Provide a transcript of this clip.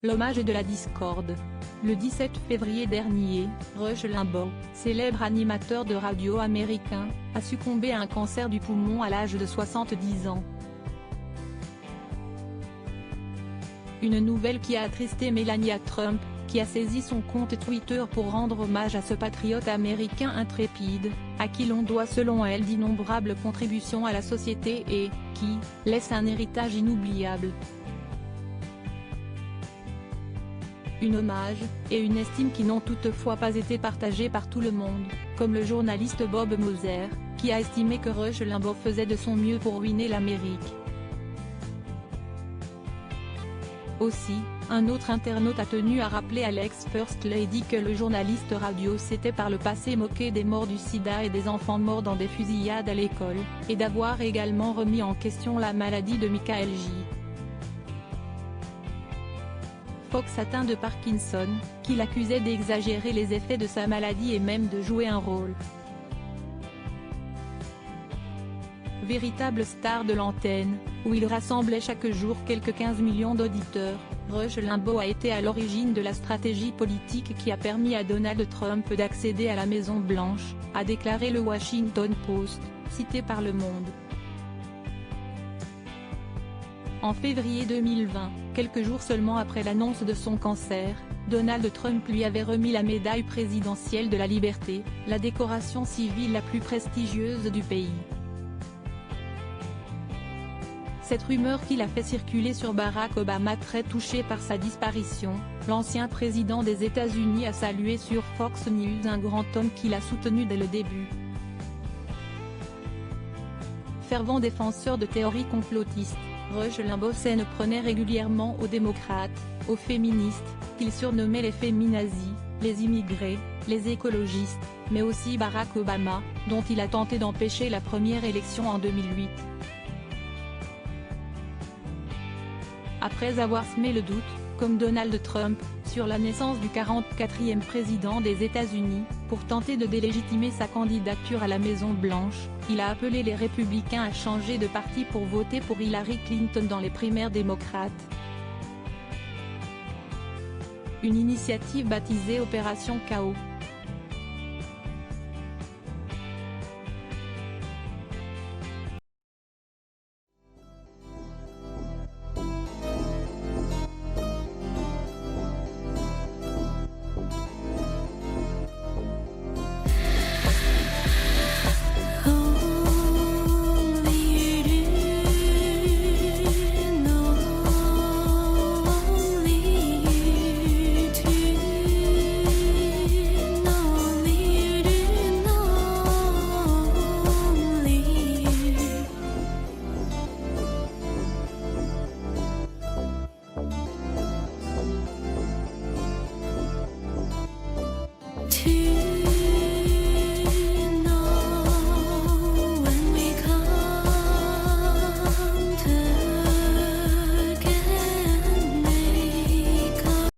L'hommage de la discorde. Le 17 février dernier, Rush Limbaugh, célèbre animateur de radio américain, a succombé à un cancer du poumon à l'âge de 70 ans. Une nouvelle qui a attristé Melania Trump, qui a saisi son compte Twitter pour rendre hommage à ce patriote américain intrépide, à qui l'on doit selon elle d'innombrables contributions à la société et qui laisse un héritage inoubliable. Un hommage, et une estime qui n'ont toutefois pas été partagées par tout le monde, comme le journaliste Bob Moser, qui a estimé que Rush Limbaugh faisait de son mieux pour ruiner l'Amérique. Aussi, un autre internaute a tenu à rappeler à l'ex-First Lady que le journaliste radio s'était par le passé moqué des morts du sida et des enfants morts dans des fusillades à l'école, et d'avoir également remis en question la maladie de Michael J. Fox atteint de Parkinson, qu'il accusait d'exagérer les effets de sa maladie et même de jouer un rôle. Véritable star de l'antenne, où il rassemblait chaque jour quelques 15 millions d'auditeurs, Rush Limbaugh a été à l'origine de la stratégie politique qui a permis à Donald Trump d'accéder à la Maison-Blanche, a déclaré le Washington Post, cité par Le Monde. En février 2020, quelques jours seulement après l'annonce de son cancer, Donald Trump lui avait remis la médaille présidentielle de la liberté, la décoration civile la plus prestigieuse du pays. Cette rumeur qu'il a fait circuler sur Barack Obama très touché par sa disparition, l'ancien président des États-Unis a salué sur Fox News un grand homme qu'il a soutenu dès le début. Fervent défenseur de théories complotistes, Rush Limbaugh s'en prenait régulièrement aux démocrates, aux féministes, qu'il surnommait les féminazis, les immigrés, les écologistes, mais aussi Barack Obama, dont il a tenté d'empêcher la première élection en 2008. Après avoir semé le doute, comme Donald Trump, sur la naissance du 44e président des États-Unis, pour tenter de délégitimer sa candidature à la Maison-Blanche, il a appelé les républicains à changer de parti pour voter pour Hillary Clinton dans les primaires démocrates. Une initiative baptisée Opération Chaos.